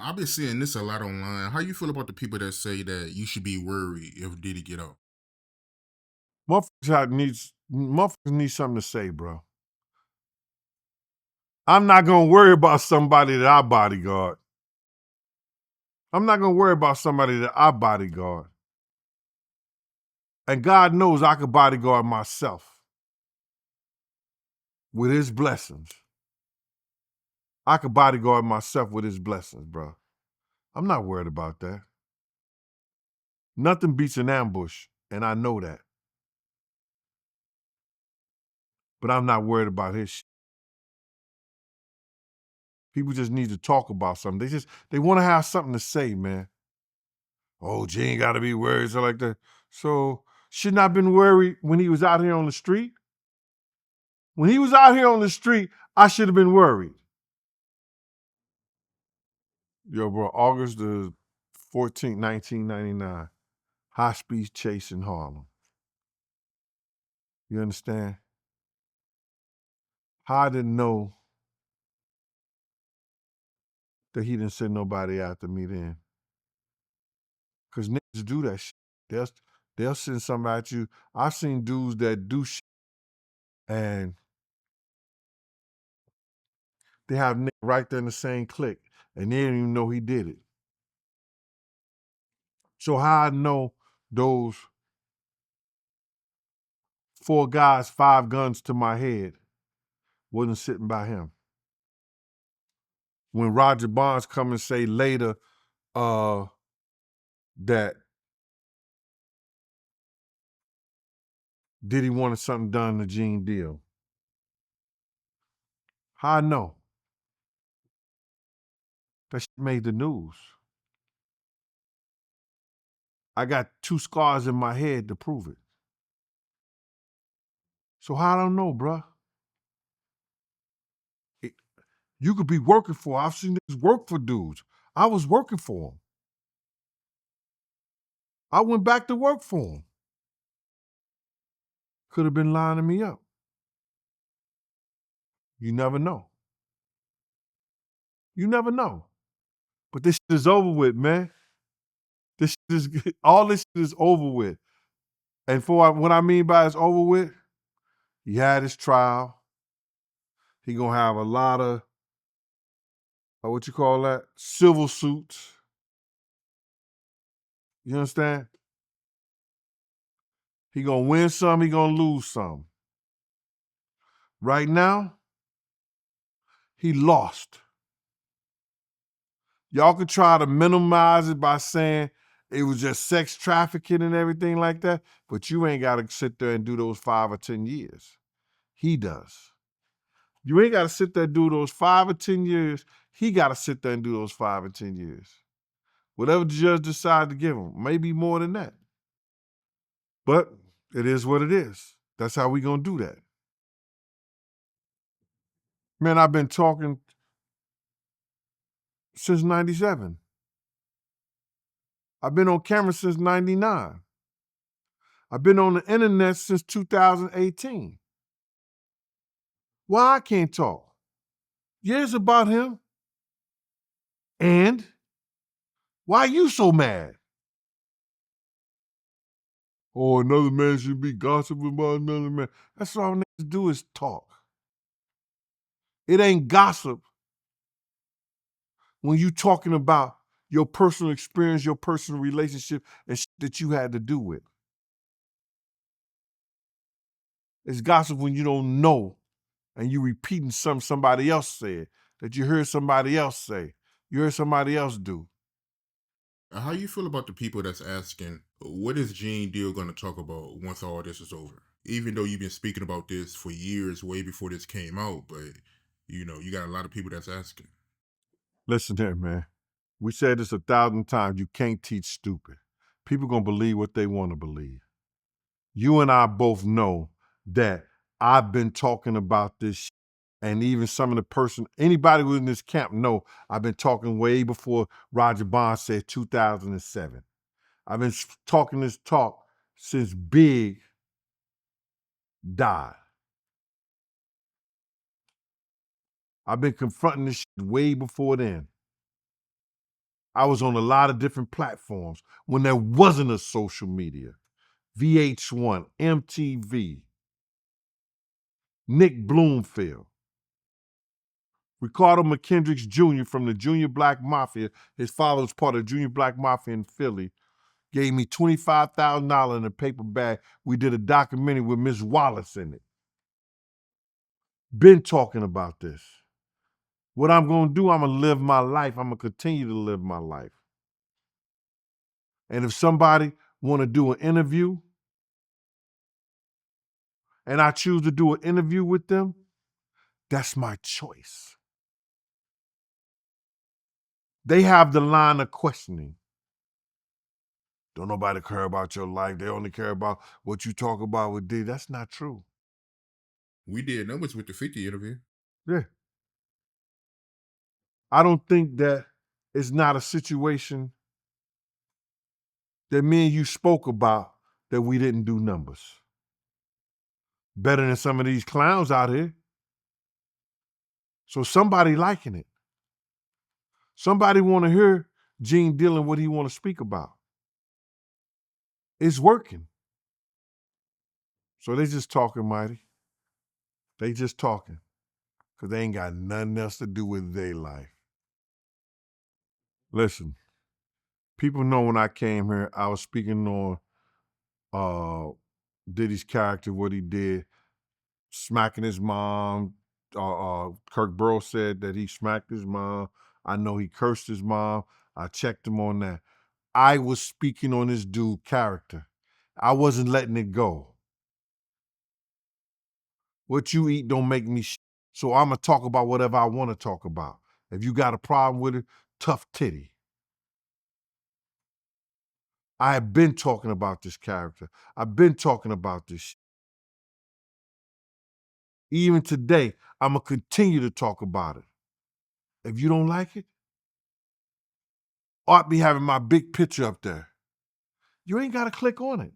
I've been seeing this a lot online. How you feel about the people that say that you should be worried if Diddy get out? Motherfuckers need something to say, bro. I'm not gonna worry about somebody that I bodyguard. I'm not gonna worry about somebody that I bodyguard. And God knows I could bodyguard myself with his blessings. I could bodyguard myself with his blessings, bro. I'm not worried about that. Nothing beats an ambush, and I know that. But I'm not worried about his shit. People just need to talk about something. They want to have something to say, man. Oh, G ain't gotta be worried, so like that. So shouldn't I have been worried when he was out here on the street? When he was out here on the street, I should have been worried. Yo, bro, August the 14th, 1999. High speed chase in Harlem. You understand? How I didn't know that he didn't send nobody after me then. Because niggas do that shit. They'll, they'll send somebody at you. I've seen dudes that do shit and they have niggas right there in the same clique and they didn't even know he did it. So how I know those 4 guys, 5 guns to my head wasn't sitting by him. When Roger Bonds come and say later that Diddy wanted something done to Gene Deal. How I know? That shit made the news. I got 2 scars in my head to prove it. So how I don't know, bruh? You could be working for. I've seen this work for dudes. I was working for them. I went back to work for them. Could have been lining me up. You never know. You never know. But this shit is over with, man. This shit is all this shit is over with. And for what I mean by it's over with, he had his trial. He gonna have a lot of what you call that? Civil suits. You understand? He gonna win some, he gonna lose some. Right now, he lost. Y'all could try to minimize it by saying it was just sex trafficking and everything like that, but you ain't gotta sit there and do those 5 or 10 years. He does. You ain't gotta sit there and do those 5 or 10 years. He gotta sit there and do those 5 or 10 years. Whatever the judge decides to give him, maybe more than that. But it is what it is. That's how we gonna do that. Man, I've been talking since 97. I've been on camera since 99. I've been on the internet since 2018. Why I can't talk? Yeah, it's about him. And why you so mad? Oh, another man should be gossiping about another man. That's all niggas do is talk. It ain't gossip when you talking about your personal experience, your personal relationship, and shit that you had to do with. It's gossip when you don't know and you repeating something somebody else said, that you heard somebody else say, you heard somebody else do. How you feel about the people that's asking, what is Gene Deal going to talk about once all this is over? Even though you've been speaking about this for years, way before this came out, but you got a lot of people that's asking. Listen here, man. We said this 1,000 times. You can't teach stupid. People gonna believe what they want to believe. You and I both know that I've been talking about this shit, and even some of the anybody who's in this camp know I've been talking way before Roger Bond said 2007. I've been talking this talk since Big died. I've been confronting this shit way before then. I was on a lot of different platforms when there wasn't a social media. VH1, MTV, Nick Bloomfield, Ricardo McKendricks Jr. from the Junior Black Mafia. His father was part of the Junior Black Mafia in Philly. Gave me $25,000 in a paper bag. We did a documentary with Miss Wallace in it. Been talking about this. What I'm going to do, I'm going to live my life. I'm going to continue to live my life. And if somebody want to do an interview and I choose to do an interview with them, that's my choice. They have the line of questioning. Don't nobody care about your life. They only care about what you talk about with Diddy. That's not true. We did numbers with the 50 interview. Yeah. I don't think that it's not a situation that me and you spoke about that we didn't do numbers. Better than some of these clowns out here. So somebody liking it. Somebody want to hear Gene Dillon what he want to speak about. It's working. So they just talking, Mighty. They just talking. Because they ain't got nothing else to do with their life. Listen, people know when I came here, I was speaking on Diddy's character, what he did, smacking his mom. Kirk Burrows said that he smacked his mom. I know he cursed his mom. I checked him on that. I was speaking on this dude character. I wasn't letting it go. What you eat don't make me so I'm going to talk about whatever I want to talk about. If you got a problem with it, tough titty. I have been talking about this character. I've been talking about this. Even today, I'm going to continue to talk about it. If you don't like it, Art be having my big picture up there. You ain't got to click on it.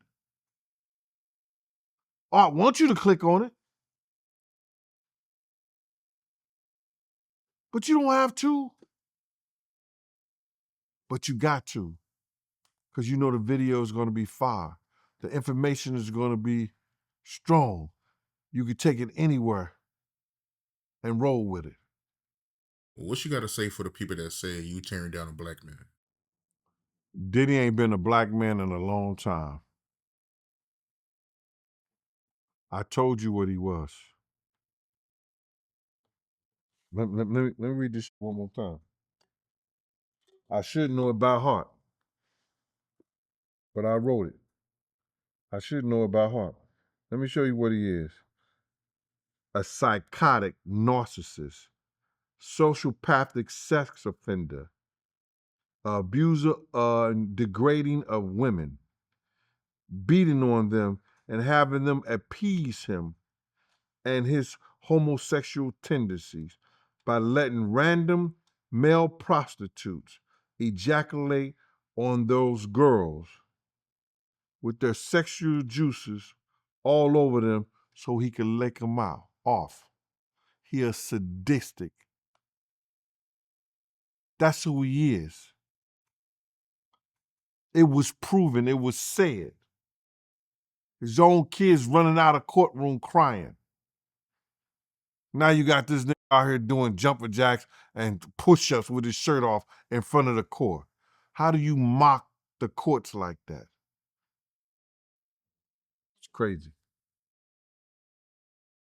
Art wants you to click on it, but you don't have to. But you got to, because you know the video is going to be fire. The information is going to be strong. You can take it anywhere and roll with it. What you got to say for the people that say you tearing down a black man? Diddy ain't been a black man in a long time. I told you what he was. Let me read this one more time. I should know it by heart, but I wrote it. I should know it by heart. Let me show you what he is. A psychotic narcissist, sociopathic sex offender, abuser and degrading of women, beating on them and having them appease him and his homosexual tendencies by letting random male prostitutes ejaculate on those girls with their sexual juices all over them so he can lick them out off. He is sadistic. That's who he is. It was proven, it was said. His own kids running out of courtroom crying. Now you got this nigga out here doing jumper jacks and push-ups with his shirt off in front of the court. How do you mock the courts like that? It's crazy.